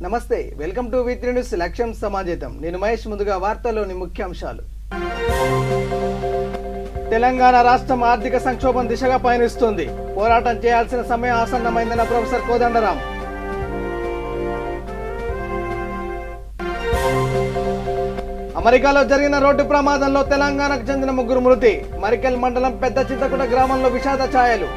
నమస్తే, welcome to వి3 news లక్ష్యం సమాజేతం. నేను మహేష్. ముందుగా వార్తల్లోని ముఖ్యాంశాలు. తెలంగాణ రాష్ట్రం ఆర్థిక సంక్షోభం దిశగా పయనిస్తుంది. పోరాటం చేయాల్సిన సమయం ఆసన్నమైందన్న ప్రొఫెసర్ కోదండరాం. అమెరికాలో జరిగిన రోడ్డు ప్రమాదంలో తెలంగాణకు చెందిన 3 మృతి. మరికెల్ మండలం పెద్ద చింతకుంట గ్రామంలో విషాద ఛాయలు.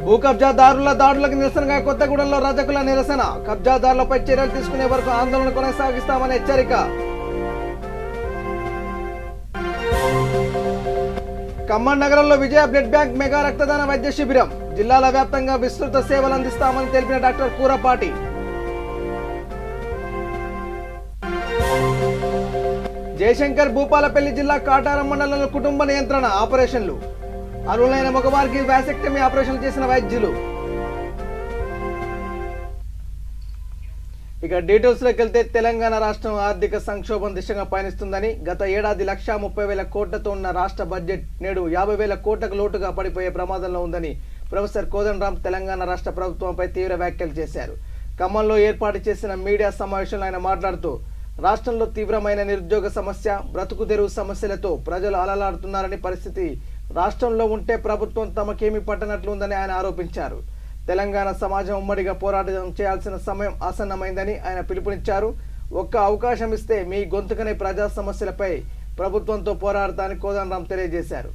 భూ కబ్జాదారుల దాడులకు నిరసనగా కొత్తగూడెంలో రజకుల నిరసన. కబ్జాదారులపై చర్యలు తీసుకునే వరకు ఆందోళన కొనసాగిస్తామని హెచ్చరిక. ఖమ్మం నగరంలో విజయ బ్లడ్ బ్యాంక్ మెగా రక్తదాన వైద్య శిబిరం. జిల్లాల వ్యాప్తంగా విస్తృత సేవలు అందిస్తామని తెలిపిన డాక్టర్ కూరపాటి. జయశంకర్ భూపాలపల్లి జిల్లా కాటారం మండలంలో కుటుంబ నియంత్రణ ఆపరేషన్లు. అర్హులైన మగవారికి వ్యాసెక్టమీ ఆపరేషన్ చేసిన వైద్యులు. ఇక డీటెయిల్స్లోకి వెళ్తే తెలంగాణ రాష్ట్రం ఆర్థిక సంక్షోభం దిశగా పయనిస్తుందని, గత ఏడాది 1,30,000 కోట్లతో ఉన్న రాష్ట్ర బడ్జెట్ నేడు 50,000 కోట్లకు లోటుగా పడిపోయే ప్రమాదంలో ఉందని ప్రొఫెసర్ కోదండరాం తెలంగాణ రాష్ట్ర ప్రభుత్వంపై తీవ్ర వ్యాఖ్యలు చేశారు. ఖమ్మంలో ఏర్పాటు చేసిన మీడియా సమావేశంలో ఆయన మాట్లాడుతూ, రాష్ట్రంలో తీవ్రమైన నిరుద్యోగ సమస్య, బ్రతుకు తెరువు సమస్యలతో ప్రజలు అలలాడుతున్నారని, పరిస్థితి రాష్ట్రంలో ఉంటే ప్రభుత్వం తమకేమీ పట్టనట్లుందని ఆయన ఆరోపించారు. తెలంగాణ సమాజం ఉమ్మడిగా పోరాటం చేయాల్సిన సమయం ఆసన్నమైందని ఆయన పిలుపునిచ్చారు. ఒక్క అవకాశం ఇస్తే మీ గొంతుకనే ప్రజా సమస్యలపై ప్రభుత్వంతో పోరాడతానని కోదండరాం తెలియజేశారు.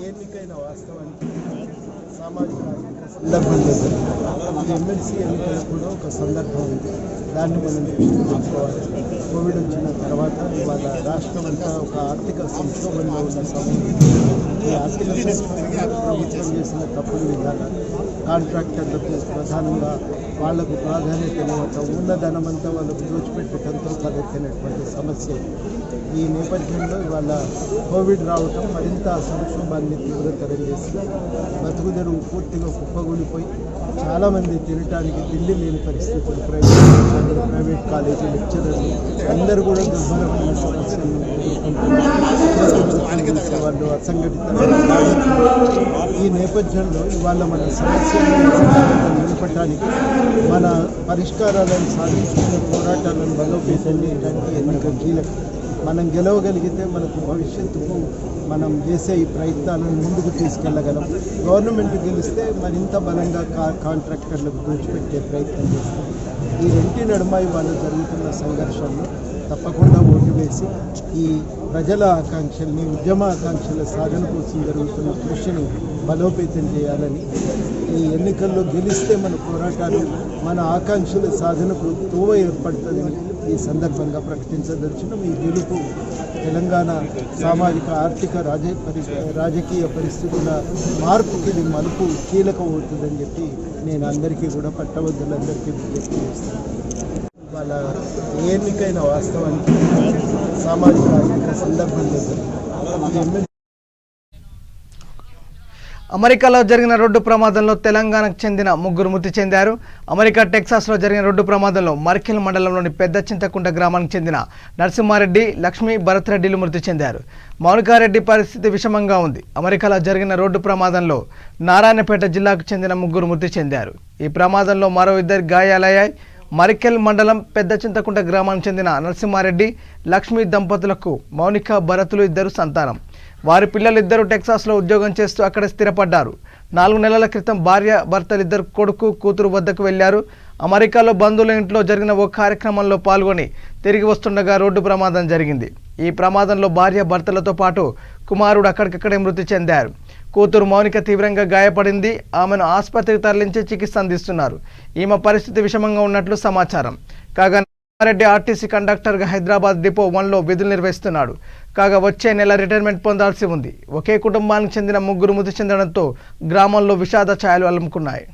ఎన్నికైన వాస్తవానికి సామాజిక రాజకీయ సందర్భం లేదు. ఈ ఎమ్మెల్సీ ఎన్నికలు కూడా ఒక సందర్భం ఉంది. దాన్ని మనం దృష్టి పెట్టుకోవాలి. కోవిడ్ వచ్చిన తర్వాత ఇవాళ రాష్ట్రం అంతా ఒక ఆర్థిక సంక్షోభంలో ఉన్న సమయం. ఈ ఆర్థిక సంక్షోభంలో ప్రభుత్వం చేసిన తప్పుడు విధానాలు, కాంట్రాక్టర్లకు ప్రధానంగా వాళ్లకు ప్రాధాన్యత ఇవ్వటం, ఉన్న ధనమంతా వాళ్ళకు దోచిపెట్టడంతో తలెత్తినటువంటి సమస్య. ఈ నేపథ్యంలో ఇవాళ కోవిడ్ రావటం మరింత సంక్షోభాన్ని తీవ్రతరం చేసి బతుకుదెరువు పూర్తిగా కుప్పగూలిపోయి చాలామంది తినటానికి తిండి లేని పరిస్థితులు, ప్రైవేట్ కాలేజీ లెక్చరర్లు అందరూ కూడా దుర్భరమైన సమస్యలను ఎదుర్కొంటున్నారు. వాళ్ళు అసంఘటిత. ఈ నేపథ్యంలో ఇవాళ మన సమస్యలను నిలపటానికి, మన పరిష్కారాలను సాధించుకునే పోరాటాలను బలోపేతం చేయడానికి ఎన్నిక కీలకం. మనం గెలవగలిగితే మనకు భవిష్యత్తుకు మనం చేసే ఈ ప్రయత్నాలను ముందుకు తీసుకెళ్ళగలం. గవర్నమెంట్ గెలిస్తే మరింత బలంగా కాంట్రాక్టర్లకు దోచిపెట్టే ప్రయత్నం చేస్తాం. ఈ రెంటి నడుమ ఇవాళ జరుగుతున్న సంఘర్షణలో తప్పకుండా ఓటు వేసి ఈ ప్రజల ఆకాంక్షల్ని, ఉద్యమ ఆకాంక్షల సాధన కోసం జరుగుతున్న కృషిని బలోపేతం చేయాలని, ఈ ఎన్నికల్లో గెలిస్తే మన పోరాటాలు, మన ఆకాంక్షల సాధనకు తోవ ఏర్పడుతుందని ఈ సందర్భంగా ప్రకటించదలిచిన ఈ గెలుపు తెలంగాణ సామాజిక ఆర్థిక రాజకీయ పరిస్థితుల మార్పుకి ఇది మలుపు కీలకం అవుతుందని చెప్పి నేను అందరికీ కూడా పట్టభద్రులందరికీ విజ్ఞప్తి చేస్తాను. వాళ్ళ ఎన్నికైన వాస్తవానికి సామాజిక ఆర్థిక సందర్భం లేదు. అమెరికాలో జరిగిన రోడ్డు ప్రమాదంలో తెలంగాణకు చెందిన 3 మృతి చెందారు. అమెరికా టెక్సాస్లో జరిగిన రోడ్డు ప్రమాదంలో మరికెల్ మండలంలోని పెద్ద చింతకుంట గ్రామానికి చెందిన నరసింహారెడ్డి, లక్ష్మీ, భరత్ రెడ్డిలు మృతి చెందారు. మౌనికారెడ్డి పరిస్థితి విషమంగా ఉంది. అమెరికాలో జరిగిన రోడ్డు ప్రమాదంలో నారాయణపేట జిల్లాకు చెందిన 3 మృతి చెందారు. ఈ ప్రమాదంలో మరో 2 గాయాలయ్యాయి. మరికెల్ మండలం పెద్ద చింతకుంట గ్రామానికి చెందిన నరసింహారెడ్డి, లక్ష్మీ దంపతులకు మౌనిక, భరతులు 2 సంతానం. వారి పిల్లలిద్దరూ టెక్సాస్లో ఉద్యోగం చేస్తూ అక్కడ స్థిరపడ్డారు. 4 నెలల క్రితం భార్య, భర్తలిద్దరు కొడుకు, కూతురు వద్దకు వెళ్లారు. అమెరికాలో బంధువుల ఇంట్లో జరిగిన ఓ కార్యక్రమంలో పాల్గొని తిరిగి వస్తుండగా రోడ్డు ప్రమాదం జరిగింది. ఈ ప్రమాదంలో భార్య, భర్తలతో పాటు కుమారుడు అక్కడికక్కడే మృతి చెందారు. కూతురు మౌనిక తీవ్రంగా గాయపడింది. ఆమెను ఆసుపత్రికి తరలించి చికిత్స అందిస్తున్నారు. ఈమె పరిస్థితి విషమంగా ఉన్నట్లు సమాచారం. కాగా రెడ్డి ఆర్టీసీ కండక్టర్గా హైదరాబాద్ డిపో 1లో విధులు నిర్వహిస్తున్నాడు. కాగా వచ్చే నెల రిటైర్మెంట్ పొందాల్సి ఉంది. ఒకే కుటుంబానికి చెందిన 3 మృతి చెందడంతో గ్రామంలో విషాద ఛాయలు అలుముకున్నాయి.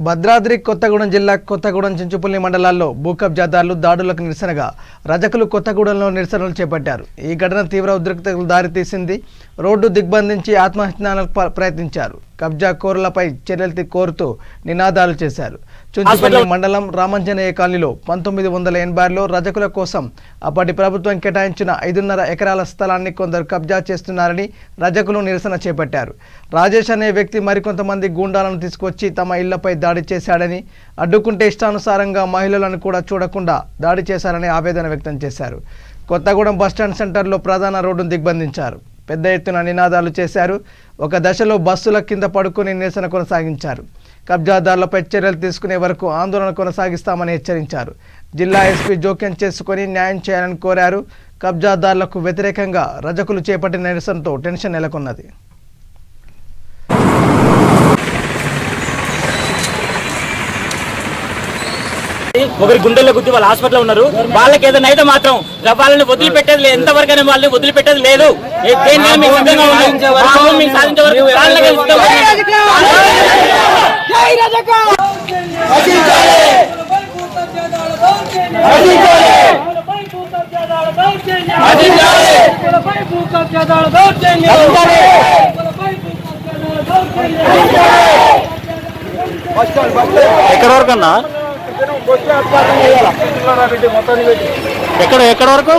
భద్రాద్రి కొత్తగూడెం జిల్లా కొత్తగూడెం చించుపల్లి మండలాల్లో భూ కబ్జాదారులు దాడులకు నిరసనగా రజకులు కొత్తగూడెంలో నిరసనలు చేపట్టారు. ఈ ఘటన తీవ్ర ఉద్రిక్తతకు దారితీసింది. రోడ్డు దిగ్బంధించి ఆత్మహత్యాలకు ప్రయత్నించారు. కబ్జా కోరులపై చర్యలు కోరుతూ నినాదాలు చేశారు. చుంచుపల్లి మండలం రామంజనేయ కాలనీలో 1986లో రజకుల కోసం అప్పటి ప్రభుత్వం కేటాయించిన 5.5 ఎకరాల స్థలాన్ని కొందరు కబ్జా చేస్తున్నారని రజకులు నిరసన చేపట్టారు. రాజేష్ అనే వ్యక్తి మరికొంతమంది గూండాలను తీసుకొచ్చి తమ ఇళ్లపై దాడి చేశాడని, అడ్డుకుంటే ఇష్టానుసారంగా మహిళలను కూడా చూడకుండా దాడి చేశారని ఆవేదన వ్యక్తం చేశారు. కొత్తగూడెం బస్టాండ్ సెంటర్లో ప్రధాన రోడ్డును దిగ్బంధించారు. పెద్ద ఎత్తున నినాదాలు చేశారు. ఒక దశలో బస్సుల కింద పడుకుని నిరసన కొనసాగించారు. కబ్జాదారులపై చర్యలు తీసుకునే వరకు ఆందోళన కొనసాగిస్తామని హెచ్చరించారు. జిల్లా ఎస్పీ జోక్యం చేసుకుని న్యాయం చేయాలని కోరారు. కబ్జాదారులకు వ్యతిరేకంగా రజకులు చేపట్టిన నిరసనతో టెన్షన్ నెలకొన్నది. ఒకరి గుండెల్లో గుద్ది వాళ్ళ హాస్పిటల్లో ఉన్నారు. వాళ్ళకి ఏదైనా అయితే మాత్రం వాళ్ళని వదిలిపెట్టేది లేదు. ఎంతవరకైనా వాళ్ళని వదిలిపెట్టేది లేదు. ఎక్కడ వరకన్నా ఎక్కడ వరకు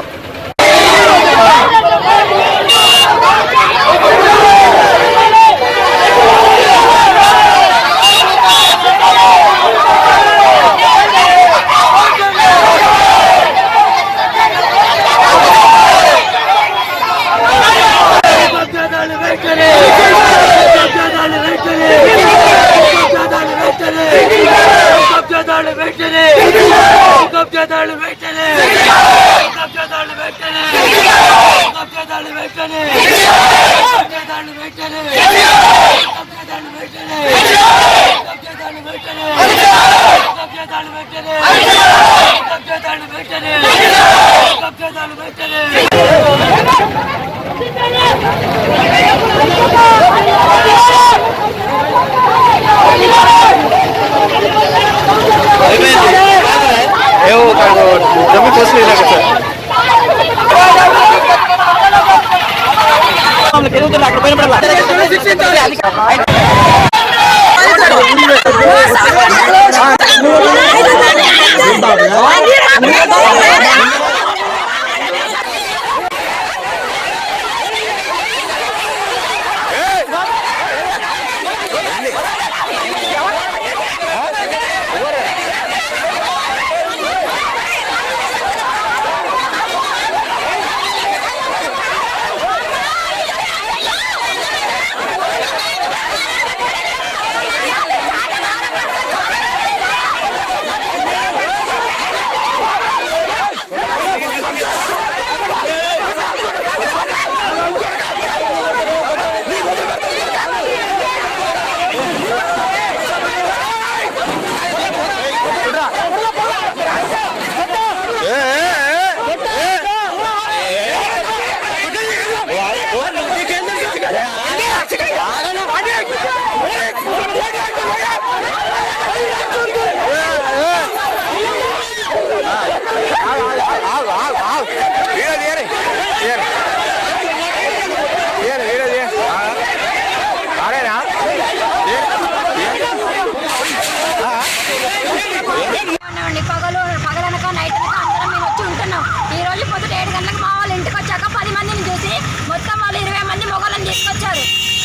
పగలనక నైట్ అందరం మేము వచ్చి ఉంటున్నాం. ఈ రోజు పొద్దుట 7 గంటలకు మా వాళ్ళు ఇంటికి వచ్చాక 10 మందిని చూసి మొత్తం వాళ్ళు 20 మంది మొగలను తీసుకొచ్చారు.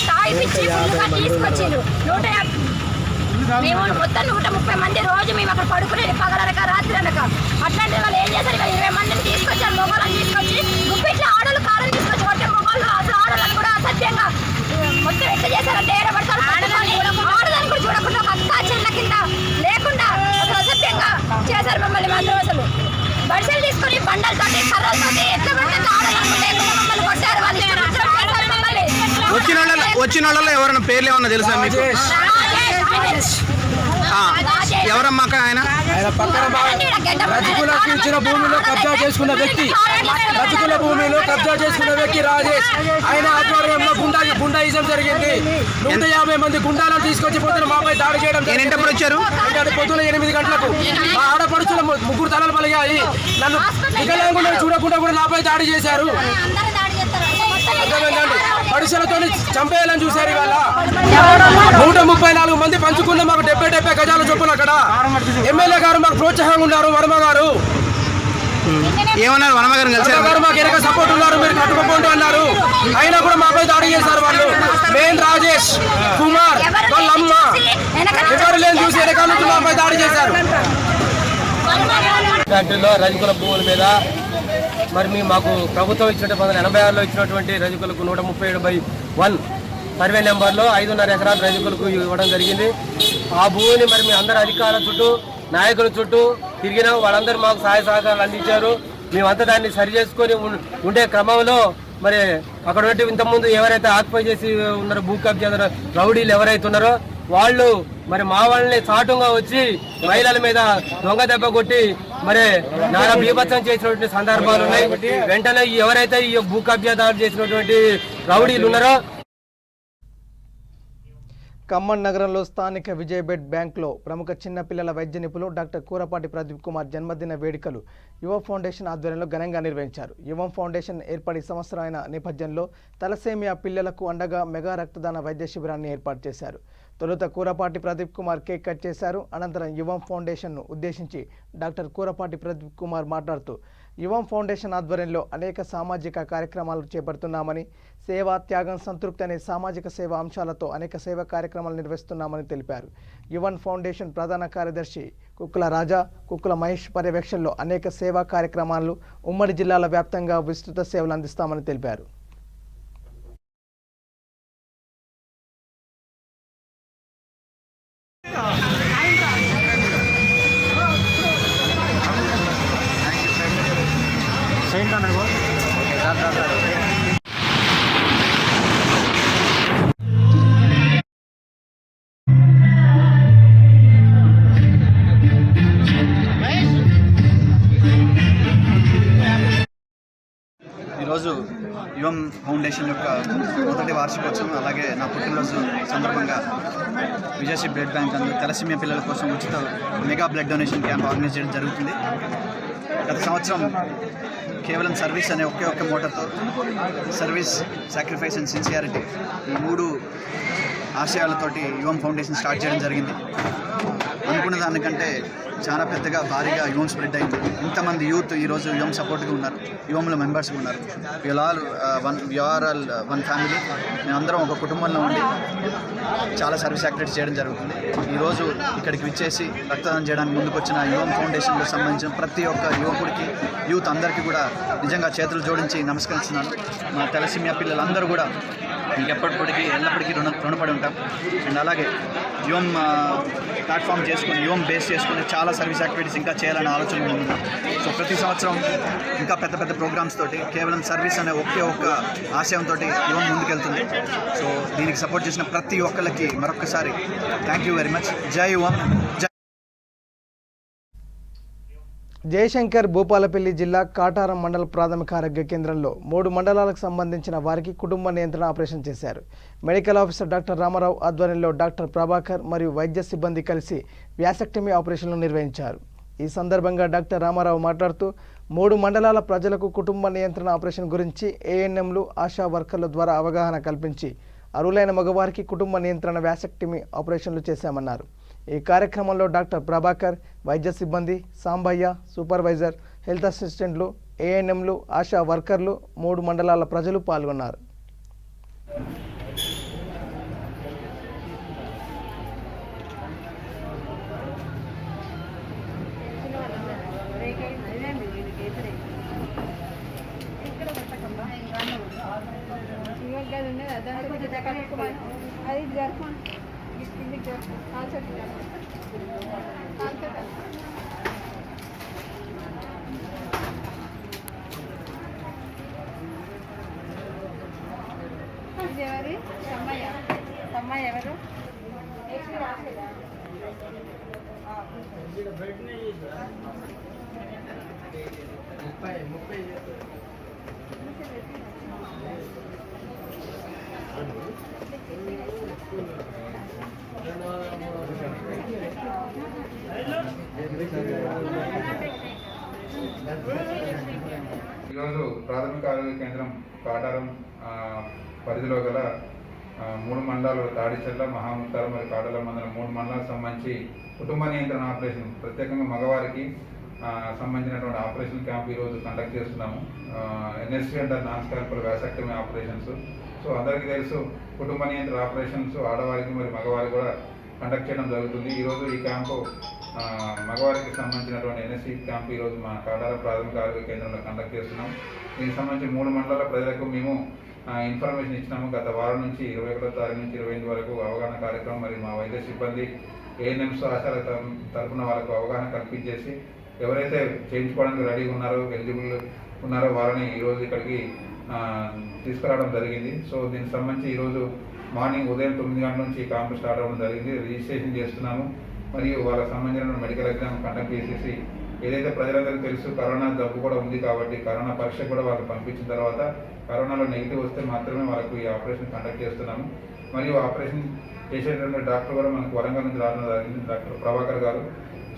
తాగిపిచ్చి ఫుల్గా తీసుకొచ్చారు. మేము మొత్తం 130 మంది రోజు మేము అక్కడ పడుకునేది పగలనక రాత్రి అనక. అట్లా చేశారు మమ్మల్ని 100 రోజులు. బడిసెలు తీసుకొని బండలతోటి కర్రలతోటి ఎట్లా పడితే ఆడలేకుండా మమ్మల్ని కొట్టారు. వాళ్ళు ఇష్టం వచ్చినట్టు చేశారు మమ్మల్ని. వచ్చిన వాళ్ళలో ఎవరైనా పేర్లు ఏమన్నా తెలుసా మీకు? ఎవరమ్మా ఆయన? రజకులకు ఇచ్చిన భూమిలో కబ్జా చేసుకున్న వ్యక్తి, రజకుల భూమిలో కబ్జా చేసుకున్న వ్యక్తి రాజేష్. ఆయన ఆధ్వర్యంలో గుండాయిజం జరిగింది. 150 మంది గుండాలను తీసుకొచ్చి పొద్దున మాపై దాడి చేయడం. ఎప్పుడు వచ్చారు? పొద్దున 8 గంటలకు మా ఆడపడుచుల 3 తలలు పలిగాయి. నన్ను వికలాంగులను చూడకుండా కూడా నాపై దాడి చేశారు. పడిసలతో చంపేయాలని చూశారు. ఇవాళ 134 మంది పంచుకున్న మాకు 70 గజాల చొప్పున అక్కడ ఎమ్మెల్యే గారు మాకు ప్రోత్సాహంగా ఉన్నారు. వర్మ గారు ఏమన్నారు? వర్మ గారు గారు మాకు వెనక సపోర్ట్ ఉన్నారు, మీరు కట్టుకోండి అన్నారు. అయినా కూడా మాపై దాడి చేశారు వాళ్ళు. మెయిన్ రాజేష్ కుమార్ వాళ్ళ అమ్మ ఎవరు లేని చూసి వెనకాల నుంచి మాపై దాడి చేశారు. ఫ్యాక్టరీలో రజకుల భూముల మీద మరి మాకు ప్రభుత్వం ఇచ్చినటువంటి 1986లో ఇచ్చినటువంటి రజకులకు 137/1 సర్వే నెంబర్లో 5.5 ఎకరాల రజకులకు ఇవ్వడం జరిగింది. ఆ భూమిని మరి మీ అందరు అధికారుల చుట్టూ నాయకుల చుట్టూ తిరిగినా వాళ్ళందరూ మాకు సహాయ సహకారాలు అందించారు. మేమంతా దాన్ని సరి చేసుకొని ఉండే క్రమంలో మరి అక్కడ ఇంతకుముందు ఎవరైతే ఆక్యుపై చేసి ఉన్నారో భూ కబ్జా రౌడీలు ఎవరైతే ఉన్నారో వాళ్ళు మరి మా వాళ్ళని చాటుగా వచ్చి మహిళల మీద దొంగ దెబ్బ కొట్టి మరి నానా బీభత్సం చేసినటువంటి సందర్భాలు ఉన్నాయి. వెంటనే ఎవరైతే ఈ భూ కబ్జాదారులు చేసినటువంటి రౌడీలు ఉన్నారో ఖమ్మం నగరంలో స్థానిక విజయబెడ్ బ్యాంక్లో ప్రముఖ చిన్నపిల్లల వైద్య నిపుణులు డాక్టర్ కూరపాటి ప్రదీప్ కుమార్ జన్మదిన వేడుకలు యువ ఫౌండేషన్ ఆధ్వర్యంలో ఘనంగా నిర్వహించారు. యువ ఫౌండేషన్ ఏర్పడి సంవత్సరం అయిన నేపథ్యంలో తలసేమియా పిల్లలకు అండగా మెగా రక్తదాన వైద్య శిబిరాన్ని ఏర్పాటు చేశారు. తొలుత కూరపాటి ప్రదీప్ కుమార్ కేక్ కట్ చేశారు. అనంతరం యువం ఫౌండేషన్ను ఉద్దేశించి డాక్టర్ కూరపాటి ప్రదీప్ కుమార్ మాట్లాడుతూ యువం ఫౌండేషన్ ఆధ్వర్యంలో అనేక సామాజిక కార్యక్రమాలు చేపడుతున్నామని, సేవ, త్యాగం, సంతృప్తి అనే సామాజిక సేవ అంశాలతో అనేక సేవా కార్యక్రమాలు నిర్వహిస్తున్నామని తెలిపారు. యువన్ ఫౌండేషన్ ప్రధాన కార్యదర్శి కుక్కుల రాజా, కుక్కుల మహేష్ పర్యవేక్షణలో అనేక సేవా కార్యక్రమాలు ఉమ్మడి జిల్లాల వ్యాప్తంగా విస్తృత సేవలు అందిస్తామని తెలిపారు. ఈరోజు యువం ఫౌండేషన్ యొక్క మొదటి వార్షికోత్సవం, అలాగే నా పుట్టినరోజు సందర్భంగా విజయశ్రీ బ్లడ్ బ్యాంక్ అందు తలసేమియా పిల్లల కోసం ఉచిత mega blood donation camp organise చేయడం జరుగుతుంది. గత సంవత్సరం కేవలం సర్వీస్ అనే ఒకే మోటోతో సర్వీస్, సాక్రిఫైస్ అండ్ సిన్సియారిటీ ఈ 3 ఆశయాలతోటి యువం ఫౌండేషన్ స్టార్ట్ చేయడం జరిగింది. అనుకున్న దానికంటే చాలా పెద్దగా భారీగా యువం స్ప్రెడ్ అయింది. ఇంతమంది యూత్ ఈరోజు యువం సపోర్ట్గా ఉన్నారు, యువంలో మెంబర్స్గా ఉన్నారు. We are all one family. మేమందరం ఒక కుటుంబంలో ఉండి చాలా సర్వీస్ యాక్టివిటీస్ చేయడం జరుగుతుంది. ఈరోజు ఇక్కడికి విచ్చేసి రక్తదానం చేయడానికి ముందుకొచ్చిన యువం ఫౌండేషన్కు సంబంధించిన ప్రతి ఒక్క యువకుడికి, యూత్ అందరికీ కూడా నిజంగా చేతులు జోడించి నమస్కరిస్తున్నాను. మా తలసేమియా పిల్లలందరూ కూడా ఇంకెప్పటికీ ఎల్లప్పటికీ రుణపడి ఉంటాం. అండ్ అలాగే యువం ప్లాట్ఫామ్ చేసుకుని, యువం బేస్ చేసుకుని చాలా సర్వీస్ యాక్టివిటీస్ ఇంకా చేయాలనే ఆలోచన ఉంది. సో ప్రతి సంవత్సరం ఇంకా పెద్ద ప్రోగ్రామ్స్ తోటి కేవలం సర్వీస్ అనే ఒక్క ఆశయంతో యువం ముందుకెళ్తుంది. సో దీనికి సపోర్ట్ చేసిన ప్రతి ఒక్కరికి మరొకసారి థ్యాంక్ యూ వెరీ మచ్. జై యువం. జయశంకర్ భూపాలపల్లి జిల్లా కాటారం మండల ప్రాథమిక ఆరోగ్య కేంద్రంలో 3 మండలాలకు సంబంధించిన వారికి కుటుంబ నియంత్రణ ఆపరేషన్ చేశారు. మెడికల్ ఆఫీసర్ డాక్టర్ రామారావు ఆధ్వర్యంలో డాక్టర్ ప్రభాకర్ మరియు వైద్య సిబ్బంది కలిసి వ్యాసెక్టమీ ఆపరేషన్లు నిర్వహించారు. ఈ సందర్భంగా డాక్టర్ రామారావు మాట్లాడుతూ 3 మండలాల ప్రజలకు కుటుంబ నియంత్రణ ఆపరేషన్ గురించి ఏఎన్ఎంలు, ఆశా వర్కర్ల ద్వారా అవగాహన కల్పించి అర్హులైన మగవారికి కుటుంబ నియంత్రణ వ్యాసెక్టమీ ఆపరేషన్లు చేశామన్నారు. ఈ కార్యక్రమంలో డాక్టర్ ప్రభాకర్, వైద్య సిబ్బంది, సాంబయ్య, సూపర్వైజర్, హెల్త్ అసిస్టెంట్లు, ఏఎన్ఎంలు, ఆశా వర్కర్లు, 3 మండలాల ప్రజలు పాల్గొన్నారు. ఏజ్ ఎవరి? సమ్మయ్య ఎవరు? ఈరోజు ప్రాథమిక ఆరోగ్య కేంద్రం కాటారం పరిధిలో గల 3 మండలాలు తాడిచెర్ల, మహాముత్తారం మరియు కాటారం మండలం 3 మండలాలకు సంబంధించి కుటుంబ నియంత్రణ ఆపరేషన్ ప్రత్యేకంగా మగవారికి సంబంధించినటువంటి ఆపరేషన్ క్యాంప్ ఈరోజు కండక్ట్ చేస్తున్నాము. ఎన్ఎస్సీ అంటారు, non scalpel vasectomy operations. So అందరికీ తెలుసు, కుటుంబ నియంత్రణ ఆపరేషన్స్ ఆడవారికి మరియు మగవారికి కూడా కండక్ట్ చేయడం జరుగుతుంది. ఈరోజు ఈ క్యాంపు మగవారికి సంబంధించినటువంటి ఎన్ఎస్సీ క్యాంప్ ఈరోజు మా కాటారం ప్రాథమిక ఆరోగ్య కేంద్రంలో కండక్ట్ చేస్తున్నాం. దీనికి సంబంధించి 3 మండలాల ప్రజలకు మేము ఇన్ఫర్మేషన్ ఇచ్చినాము. గత వారం నుంచి 21వ తారీఖు నుంచి 28 వరకు అవగాహన కార్యక్రమం మరియు మా వైద్య సిబ్బంది ఏఎన్ఎంస్ ఆశాల తరఫున వాళ్ళకు అవగాహన కల్పించేసి ఎవరైతే చేయించుకోవడానికి రెడీగా ఉన్నారో, ఎలిజిబుల్ ఉన్నారో వారిని ఈరోజు ఇక్కడికి తీసుకురావడం జరిగింది. సో దీనికి సంబంధించి ఈరోజు మార్నింగ్ ఉదయం 9 గంటల నుంచి క్యాంపు స్టార్ట్ అవ్వడం జరిగింది. రిజిస్ట్రేషన్ చేస్తున్నాము మరియు వాళ్ళకి సంబంధించిన మెడికల్ ఎగ్జామ్ కండక్ట్ చేసేసి ఏదైతే ప్రజలందరికీ తెలుసు కరోనా జబ్బు కూడా ఉంది కాబట్టి కరోనా పరీక్ష కూడా వాళ్ళకి పంపించిన తర్వాత కరోనాలో నెగిటివ్ వస్తే మాత్రమే వాళ్ళకు ఈ ఆపరేషన్ కండక్ట్ చేస్తున్నాము. మరియు ఆపరేషన్ చేసేటువంటి డాక్టర్ కూడా మనకు వరంగల్ నుంచి రావడం జరిగింది, డాక్టర్ ప్రభాకర్ గారు.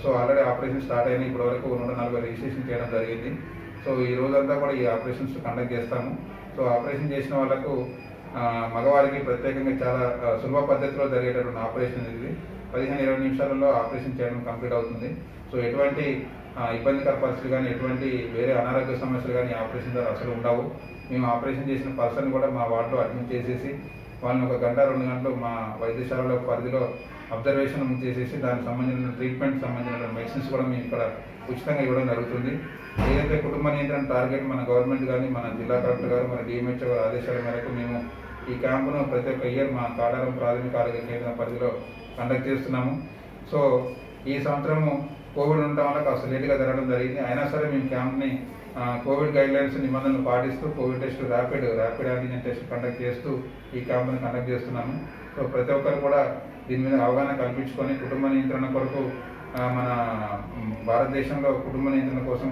సో ఆల్రెడీ ఆపరేషన్ స్టార్ట్ అయిన ఇప్పటివరకు 140 రిజిస్ట్రేషన్ చేయడం జరిగింది. సో ఈ రోజంతా కూడా ఈ ఆపరేషన్స్ కండక్ట్ చేస్తాము. సో ఆపరేషన్ చేసిన వాళ్ళకు మగవారికి ప్రత్యేకంగా చాలా సులభ పద్ధతిలో జరిగేటటువంటి ఆపరేషన్ ఇది. 15-20 నిమిషాలలో ఆపరేషన్ చేయడం కంప్లీట్ అవుతుంది. సో ఎటువంటి ఇబ్బందికర పరిస్థితులు కానీ ఎటువంటి వేరే అనారోగ్య సమస్యలు కానీ ఆపరేషన్ ద్వారా అసలు ఉండవు. మేము ఆపరేషన్ చేసిన పర్సన్ కూడా మా వార్డులో అడ్మిట్ చేసేసి వాళ్ళని 1 గంట 2 గంటలు మా వైద్యశాలలో పరిధిలో అబ్జర్వేషన్ చేసేసి దానికి సంబంధించిన ట్రీట్మెంట్ సంబంధించిన మెడిసిన్స్ కూడా మేము ఇక్కడ ఉచితంగా ఇవ్వడం జరుగుతుంది. ఏదైతే కుటుంబ నియంత్రణ టార్గెట్ మన గవర్నమెంట్ కానీ మన జిల్లా కలెక్టర్ గారు మన డిఎంహెచ్ఓ గారి ఆదేశాల మేరకు మేము ఈ క్యాంపును ప్రతి ఒక్క ఇయర్ మా కాటారం ప్రాథమిక ఆరోగ్య కేంద్రం పరిధిలో కండక్ట్ చేస్తున్నాము. సో ఈ సంవత్సరము కోవిడ్ ఉండటం వల్ల కాస్త లేట్గా జరగడం జరిగింది. అయినా సరే మేము క్యాంప్ని కోవిడ్ గైడ్లైన్స్ నిబంధనలు పాటిస్తూ Covid test rapid antigen test conduct చేస్తూ ఈ క్యాంప్ని కండక్ట్ చేస్తున్నాము. సో ప్రతి ఒక్కరు కూడా దీని మీద అవగాహన కల్పించుకొని కుటుంబ నియంత్రణ కొరకు మన భారతదేశంలో కుటుంబ నియంత్రణ కోసం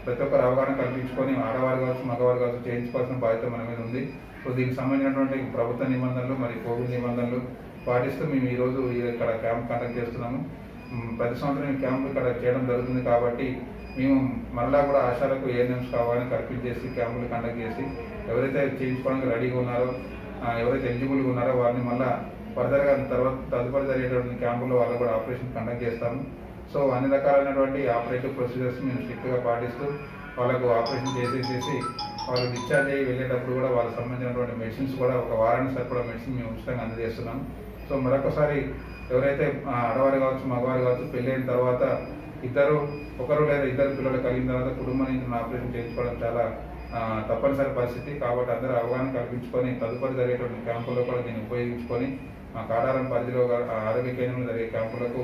ప్రతి ఒక్కరు అవగాహన కల్పించుకొని ఆడవారు కావచ్చు మగవారు కావచ్చు చేయించుకోవాల్సిన బాధ్యత మన మీద ఉంది. సో దీనికి సంబంధించినటువంటి ప్రభుత్వ నిబంధనలు మరియు కోవిడ్ నిబంధనలు పాటిస్తూ మేము ఈరోజు ఇక్కడ క్యాంప్ కండక్ట్ చేస్తున్నాము. ప్రతి సంవత్సరం ఈ క్యాంపు ఇక్కడ చేయడం జరుగుతుంది కాబట్టి మేము మరలా కూడా ఆశాలకు ఏఎన్ఎంస్ కావాలని కల్పించేసి క్యాంపులు కండక్ట్ చేసి ఎవరైతే చేయించుకోవడానికి రెడీగా ఉన్నారో ఎవరైతే ఎలిజిబుల్గా ఉన్నారో వారిని మళ్ళీ ఫర్దర్గా తదుపరి జరిగేటువంటి క్యాంపుల్లో వాళ్ళు కూడా ఆపరేషన్ కండక్ట్ చేస్తాము. సో అన్ని రకాలైనటువంటి ఆపరేటివ్ ప్రొసీజర్స్ మేము స్ట్రిక్ట్గా పాటిస్తూ వాళ్ళకు ఆపరేషన్ చేసేసి వాళ్ళు డిశ్చార్జ్ అయ్యి వెళ్ళేటప్పుడు కూడా వాళ్ళకి సంబంధించినటువంటి మెడిసిన్స్ కూడా 1 వారానికి సరిపడా మెడిసిన్ మేము ఉచితంగా అందజేస్తున్నాం. సో మరొకసారి ఎవరైతే ఆడవారు కావచ్చు మగవారు కావచ్చు పెళ్ళైన తర్వాత ఒకరు లేదా ఇద్దరు పిల్లలు కలిగిన తర్వాత కుటుంబ నియంత్రణ ఆపరేషన్ చేయించుకోవడం చాలా తప్పనిసరి పరిస్థితి. కాబట్టి అందరూ అవగాహన కల్పించుకొని తదుపరి జరిగేటువంటి క్యాంపుల్లో కూడా దీన్ని ఉపయోగించుకొని మా కాటారం పరిధిలో ఆరోగ్య కేంద్రంలో జరిగే క్యాంపులకు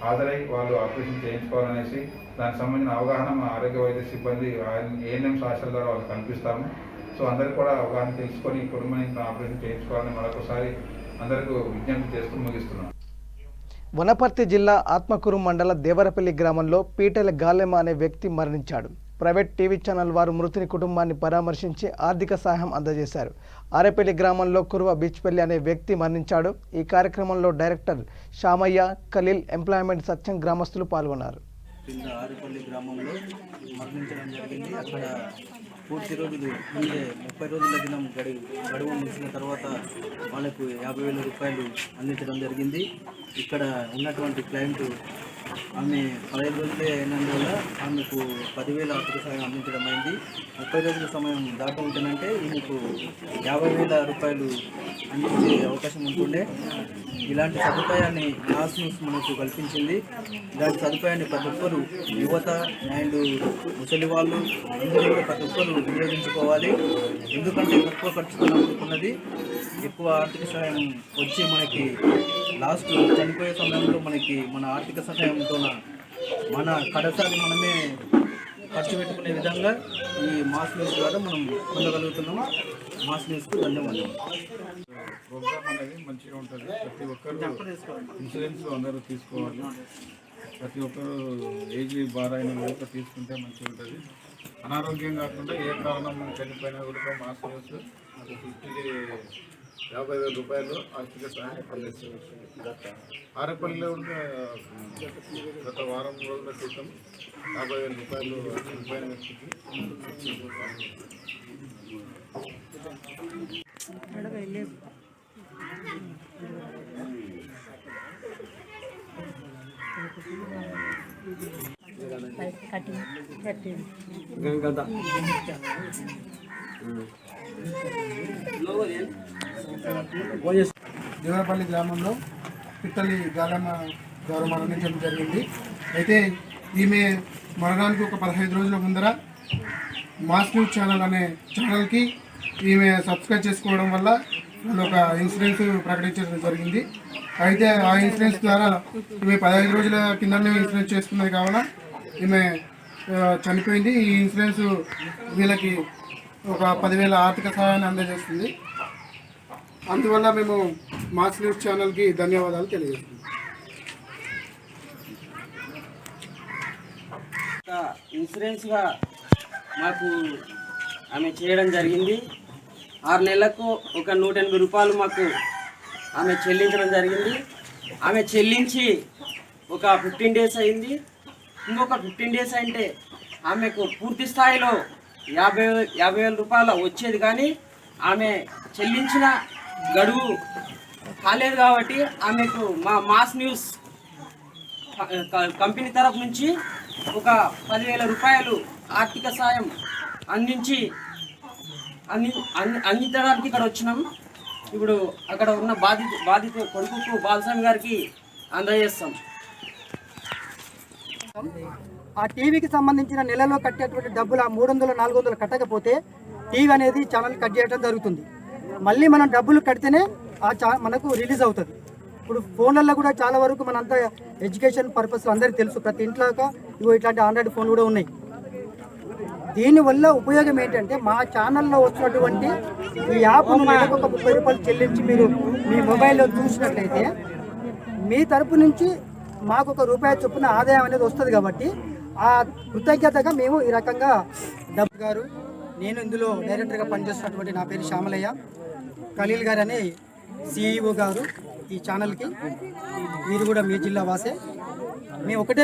హాజరై వాళ్ళు ఆపరేషన్ చేయించుకోవాలనేసి దానికి సంబంధించిన అవగాహన మా ఆరోగ్య వైద్య సిబ్బంది ఏఎన్ఎంస్ ఆశల ద్వారా వాళ్ళు కల్పిస్తాము. సో అందరికీ కూడా అవగాహన తెలుసుకొని కుటుంబ నియంత్రణ ఆపరేషన్ చేయించుకోవాలని మరొకసారి అందరికీ విజ్ఞప్తి చేస్తూ ముగిస్తున్నాం. వనపర్తి జిల్లా ఆత్మకూరు మండల దేవరపల్లి గ్రామంలో పీటెల గాలెమ్మ అనే వ్యక్తి మరణించాడు. ప్రైవేట్ టీవీ ఛానల్ వారు మృతుని కుటుంబాన్ని పరామర్శించి ఆర్థిక సహాయం అందజేశారు. ఆరేపల్లి గ్రామంలో కురువ బీచ్పల్లి అనే వ్యక్తి మరణించాడు. ఈ కార్యక్రమంలో డైరెక్టర్ షామయ్య, ఖలీల్, ఎంప్లాయ్మెంట్ సత్యం గ్రామస్తులు పాల్గొన్నారు. ఆరేపల్లి గ్రామంలో మరణించడం జరిగింది. అక్కడ పూర్తి రోజులు ముందే 30 రోజుల దినం గడువు ముగిసిన తర్వాత వాళ్ళకు 50,000 రూపాయలు అందించడం జరిగింది. ఇక్కడ ఉన్నటువంటి క్లయింట్ ఆమె 15 రోజులే అయినందువల్ల ఆమెకు 10,000 ఆర్థిక సహాయం అందించడం అయింది. 30 రోజుల సమయం దాటి ఉంటేనంటే ఈమెకు 50,000 రూపాయలు అందించే అవకాశం ఉంటుండే. ఇలాంటి సదుపాయాన్ని నాస్ న్యూస్ మనకు కల్పించింది. ఇలాంటి సదుపాయాన్ని ప్రతి ఒక్కరు యువత అండ్ ముసలి వాళ్ళు అందరూ కూడా ప్రతి ఒక్కరు వినియోగించుకోవాలి. ఎందుకంటే తక్కువ ఖర్చుతో నమ్ముకున్నది ఎక్కువ ఆర్థిక సహాయం వచ్చి మనకి లాస్ట్ చనిపోయే సమయంలో మనకి మన ఆర్థిక సహాయంతో మన కడసారి మనమే ఖర్చు పెట్టుకునే విధంగా ఈ మాస్ న్యూస్ ద్వారా మనం పొందగలుగుతున్నాం. మాస్ న్యూస్కు ధన్యవాదాలు. ప్రోగ్రామ్ అనేది మంచిగా ఉంటుంది. ప్రతి ఒక్కరు ఇన్సూరెన్స్ అందరూ తీసుకోవాలి. ప్రతి ఒక్కరు ఏజ్ బార్ అయిన కూడా తీసుకుంటే మంచిగా ఉంటుంది. అనారోగ్యం కాకుండా ఏ కారణం చనిపోయినా కూడా మాస్ న్యూస్ 50,000 రూపాయలు ఆర్థిక సహాయం అందించవచ్చు. ఆరేపల్లిలో కూడా గత వారం రోజుల క్రితం 50,000 రూపాయలు చనిపోయిన వ్యక్తికి దేవరపల్లి గ్రామంలో పిట్టలి గాలమ్మ గారు మరణించడం జరిగింది. అయితే ఈమె మరణానికి ఒక 15 రోజుల ముందర మాస్ న్యూస్ ఛానల్ అనే ఛానల్కి ఈమె సబ్స్క్రైబ్ చేసుకోవడం వల్ల వాళ్ళు ఒక ఇన్సూరెన్స్ ప్రకటించడం జరిగింది. అయితే ఆ ఇన్సూరెన్స్ ద్వారా ఈమె 15 రోజుల కిందనే ఇన్సూరెన్స్ చేసుకున్నది కావున ఈమె చనిపోయింది. ఈ ఇన్సూరెన్స్ వీళ్ళకి ఒక 10,000 ఆర్థిక సహాయాన్ని అందజేస్తుంది. అందువల్ల మేము మాస్ న్యూస్ ఛానల్కి ధన్యవాదాలు తెలియజేస్తున్నాం. ఇన్సూరెన్స్గా మాకు ఆమె చేయడం జరిగింది. 6 నెలలకు ఒక 180 రూపాయలు మాకు ఆమె చెల్లించడం జరిగింది. ఆమె చెల్లించి ఒక 15 డేస్ అయింది. ఇంకొక 15 డేస్ అంటే ఆమెకు పూర్తి స్థాయిలో 50,000 రూపాయలు వచ్చేది, కానీ ఆమె చెల్లించిన గడువు కాలేదు. కాబట్టి ఆమెకు మా మాస్ న్యూస్ కంపెనీ తరఫు నుంచి ఒక 10,000 రూపాయలు ఆర్థిక సాయం అందించడానికి ఇక్కడ వచ్చినాం. ఇప్పుడు అక్కడ ఉన్న బాధిత కొడుకు బాలస్వామి గారికి అందజేస్తాం. ఆ టీవీకి సంబంధించిన నెలలో కట్టేటువంటి డబ్బులు 300-400 కట్టకపోతే టీవీ అనేది ఛానల్ కట్ చేయడం జరుగుతుంది. మళ్ళీ మనం డబ్బులు కడితేనే మనకు రిలీజ్ అవుతుంది. ఇప్పుడు ఫోన్లలో కూడా చాలా వరకు మనంతా ఎడ్యుకేషన్ పర్పస్ అందరికీ తెలుసు, ప్రతి ఇంట్లో ఇగో ఇట్లాంటి ఆండ్రాయిడ్ ఫోన్ కూడా ఉన్నాయి. దీనివల్ల ఉపయోగం ఏంటంటే మా ఛానల్లో వచ్చినటువంటి ఈ యాప్ను నెలకు ఒక 30 రూపాయలు చెల్లించి మీరు మీ మొబైల్లో చూసినట్లయితే మీ తరపు నుంచి మాకు ఒక రూపాయి చొప్పున ఆదాయం అనేది వస్తుంది. కాబట్టి ఆ కృతజ్ఞతగా మేము ఈ రకంగా డబ్బు గారు, నేను ఇందులో డైరెక్టర్గా పనిచేస్తున్నటువంటి నా పేరు శ్యామలయ్య, ఖలీల్ గారు అనే సిఇఓ గారు ఈ ఛానల్కి, వీరు కూడా మీ జిల్లా వాసే.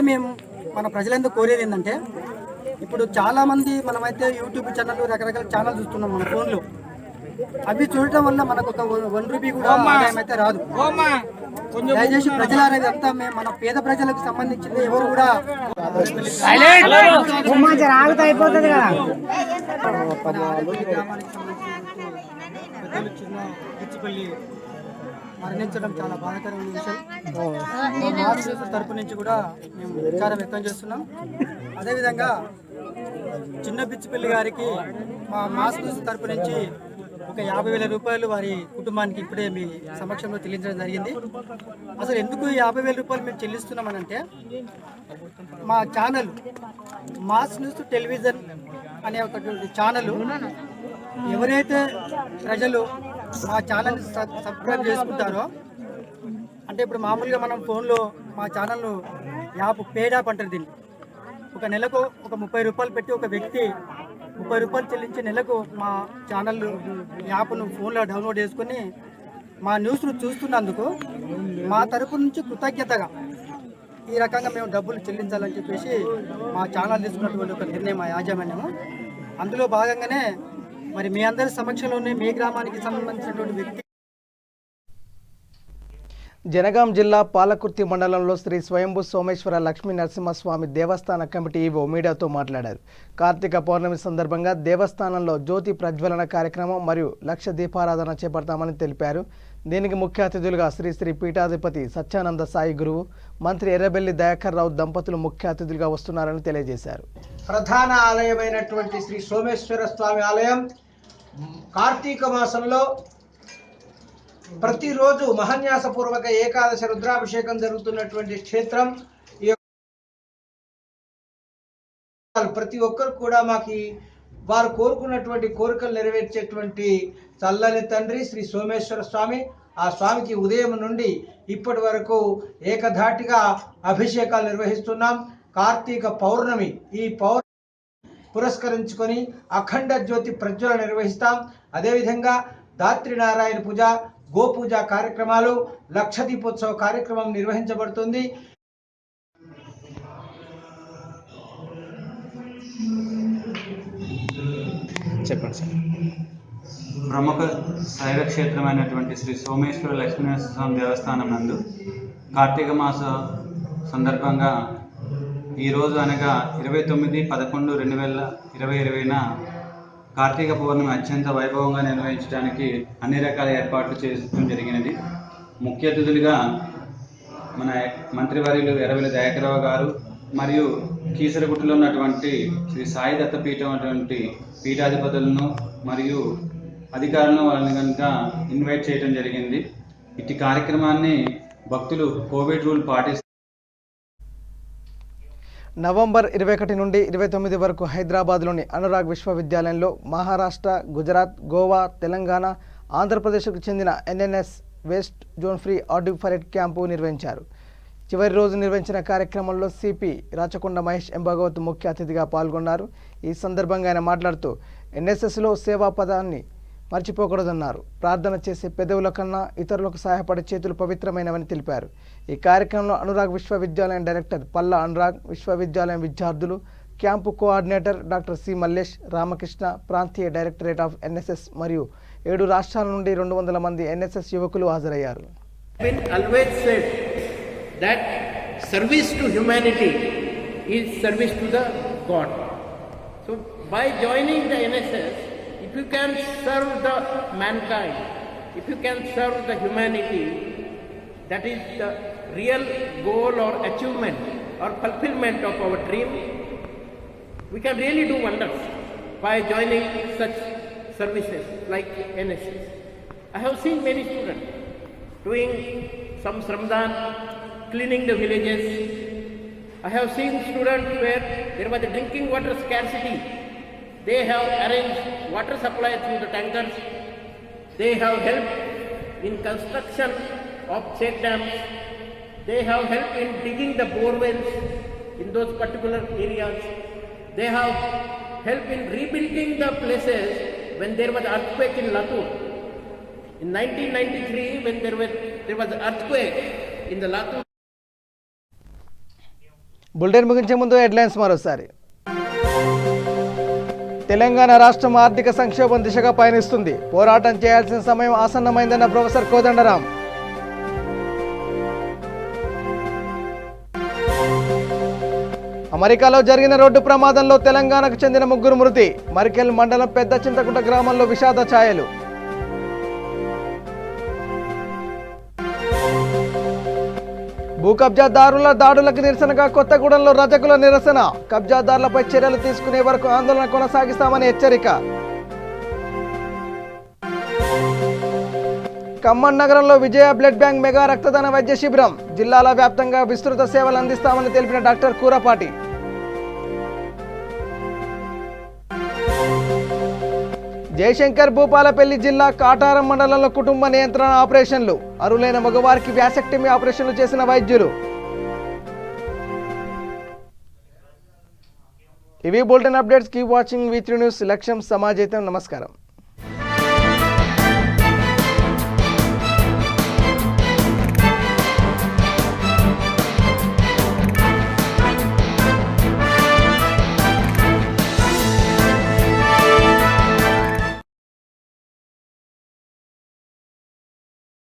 మేము మన ప్రజలందరూ కోరేది ఏంటంటే, ఇప్పుడు చాలామంది మనమైతే యూట్యూబ్ ఛానల్ రకరకాల ఛానల్ చూస్తున్నాం మన ఫోన్లో. అవి చూడటం వల్ల మనకు ఒక 1 రూపీ కూడా ఆదాయం అయితే రాదు. దయచేసి ప్రజలారా, ఇదంతా మన పేద ప్రజలకు సంబంధించింది. ఎవరు కూడా అయిపోతుంది కదా. గ్రామానికి సంబంధించిన పెద్దలు చిన్న పిచ్చిపల్లి మరణించడం చాలా బాధాకరమైన విషయం. మాస్ తరపు నుంచి కూడా మేము విచారం వ్యక్తం చేస్తున్నాం. అదేవిధంగా చిన్న పిచ్చిపల్లి గారికి మా మాస్ తరపు నుంచి ఒక 50,000 రూపాయలు వారి కుటుంబానికి ఇప్పుడే మీ సమక్షంలో చెల్లించడం జరిగింది. అసలు ఎందుకు 50,000 రూపాయలు మేము చెల్లిస్తున్నామనంటే, మా ఛానల్ మాస్ న్యూస్ టెలివిజన్ అనే ఒక ఛానల్ ఎవరైతే ప్రజలు మా ఛానల్ని సబ్స్క్రైబ్ చేసుకుంటారో, అంటే ఇప్పుడు మామూలుగా మనం ఫోన్లో మా ఛానల్ను యాప్ పేడ్ యాప్ అంటారు దీన్ని. ఒక నెలకు ఒక 30 రూపాయలు పెట్టి ఒక వ్యక్తి 30 రూపాయలు చెల్లించి నెలకు మా ఛానల్ యాప్ను ఫోన్లో డౌన్లోడ్ చేసుకొని మా న్యూస్ను చూస్తున్నందుకు మా తరపు నుంచి కృతజ్ఞతగా ఈ రకంగా మేము డబ్బులు చెల్లించాలని చెప్పేసి మా ఛానల్ తీసుకున్నటువంటి ఒక నిర్ణయం మా యాజమాన్యము. అందులో భాగంగానే మరి మీ అందరి సమక్షంలోనే మీ గ్రామానికి సంబంధించినటువంటి వ్యక్తి జనగాం జిల్లా పాలకుర్తి మండలంలో శ్రీ స్వయంభూ సోమేశ్వర లక్ష్మీ నరసింహస్వామి దేవస్థాన కమిటీ ఈవో మీడియాతో మాట్లాడారు. కార్తీక పౌర్ణమి సందర్భంగా దేవస్థానంలో జ్యోతి ప్రజ్వలన కార్యక్రమం మరియు లక్ష దీపారాధన చేపడతామని తెలిపారు. దీనికి ముఖ్య అతిథులుగా శ్రీ పీఠాధిపతి సత్యానంద సాయి గురువు, మంత్రి ఎర్రబెల్లి దయాకర్ రావు దంపతులు ముఖ్య అతిథులుగా వస్తున్నారని తెలియజేశారు. ప్రధాన ఆలయమైనటువంటి శ్రీ సోమేశ్వర స్వామి ఆలయం కార్తీక మాసంలో ప్రతిరోజు మహాన్యాసపూర్వక ఏకాదశ రుద్రాభిషేకం జరుగుతున్నటువంటి క్షేత్రం. ప్రతి ఒక్కరు కూడా మాకు వారు కోరుకున్నటువంటి కోరికలు నెరవేర్చేటువంటి చల్లని తండ్రి శ్రీ సోమేశ్వర స్వామి. ఆ స్వామికి ఉదయం నుండి ఇప్పటి వరకు ఏకధాటిగా అభిషేకాలు నిర్వహిస్తున్నాం. కార్తీక పౌర్ణమి, ఈ పౌర్ణమి పురస్కరించుకొని అఖండ జ్యోతి ప్రజ్వల నిర్వహిస్తాం. అదేవిధంగా ధాత్రి నారాయణ పూజ, గోపూజ కార్యక్రమాలు, లక్ష దీపోత్సవ కార్యక్రమం నిర్వహించబడుతుంది. చెప్పండి సార్. ప్రముఖ శైవ క్షేత్రమైనటువంటి శ్రీ సోమేశ్వర లక్ష్మీనరసింహ స్వామి దేవస్థానం నందు కార్తీక మాస సందర్భంగా ఈరోజు అనగా 29/11/2020 కార్తీక పౌర్ణమి అత్యంత వైభవంగా నిర్వహించడానికి అన్ని రకాల ఏర్పాట్లు చేయడం జరిగినది. ముఖ్య అతిథులుగా మన మంత్రివర్యులు ఎర్రవెల్లి దయాకర్రావు గారు మరియు కీసరగుట్టలో ఉన్నటువంటి శ్రీ సాయి దత్తపీఠం అటువంటి పీఠాధిపతులను మరియు అధికారులను వాళ్ళని కనుక ఇన్వైట్ చేయడం జరిగింది. ఇట్టి కార్యక్రమాన్ని భక్తులు కోవిడ్ రూల్ పాటిస్తూ నవంబర్ 21 నుండి 29 వరకు హైదరాబాద్లోని అనురాగ్ విశ్వవిద్యాలయంలో మహారాష్ట్ర, గుజరాత్, గోవా, తెలంగాణ, ఆంధ్రప్రదేశ్కు చెందిన ఎన్ఎన్ఎస్ వెస్ట్ జోన్ ఫ్రీ ఆర్డివ్ పరేడ్ క్యాంపు నిర్వహించారు. చివరి రోజు నిర్వహించిన కార్యక్రమంలో సిపి రాచకొండ మహేష్ ఎంభగవత్ ముఖ్య అతిథిగా పాల్గొన్నారు. ఈ సందర్భంగా ఆయన మాట్లాడుతూ ఎన్ఎస్ఎస్లో సేవా పదాన్ని మర్చిపోకూడదన్నారు. ప్రార్థన చేసే పెదవుల కన్నా ఇతరులకు సహాయపడే చేతులు పవిత్రమైనవని తెలిపారు. ఈ కార్యక్రమంలో అనురాగ్ విశ్వవిద్యాలయం డైరెక్టర్ పల్లా అనురాగ్, విశ్వవిద్యాలయం విద్యార్థులు, camp coordinator doctor C Mallesh, Ramakrishna, ప్రాంతీయ డైరెక్టరేట్ ఆఫ్ ఎన్ఎస్ఎస్ మరియు 7 రాష్ట్రాల నుండి 200 మంది ఎన్ఎస్ఎస్ యువకులు హాజరయ్యారు. That service to humanity is service to the God. So by joining the NSS, if you can serve the mankind, if you can serve the humanity, that is the real goal or achievement or fulfillment of our dream. We can really do wonders by joining such services like NSS. I have seen many students doing some Shramdan, cleaning the villages. I have seen students where there was a drinking water scarcity. They have arranged water supply through the tankers. They have helped in construction of check dams. They have helped in digging the borewells in those particular areas. They have helped in rebuilding the places when there was earthquake in Latur. In 1993, when there was earthquake in the Latur. Bulletin ముగించే ముందు headlines మరోసారి. తెలంగాణ రాష్ట్రం ఆర్థిక సంక్షోభం దిశగా పయనిస్తుంది. పోరాటం చేయాల్సిన సమయం ఆసన్నమైందన్న ప్రొఫెసర్ కోదండరాం. అమెరికాలో జరిగిన రోడ్డు ప్రమాదంలో తెలంగాణకు చెందిన 3 మృతి. మరికెల్ మండలం పెద్ద చింతకుంట గ్రామంలో విషాద ఛాయలు. భూ కబ్జాదారుల దాడులకు నిరసనగా కొత్తగూడెంలో రజకుల నిరసన. కబ్జాదారులపై చర్యలు తీసుకునే వరకు ఆందోళన కొనసాగిస్తామని హెచ్చరిక. ఖమ్మం నగరంలో విజయ బ్లడ్ బ్యాంక్ మెగా రక్తదాన వైద్య శిబిరం. జిల్లాల వ్యాప్తంగా విస్తృత సేవలు అందిస్తామని తెలిపిన డాక్టర్ కూరపాటి. జయశంకర్ భూపాలపల్లి జిల్లా కాటారం మండలంలో కుటుంబ నియంత్రణ ఆపరేషన్లు. అరులైన మగవారికి వ్యాసెక్టమీ ఆపరేషన్లు చేసిన వైద్యులు. ఇవి bulletin updates. Keep watching V3 news. లక్ష్యం సమాజహితం. నమస్కారం.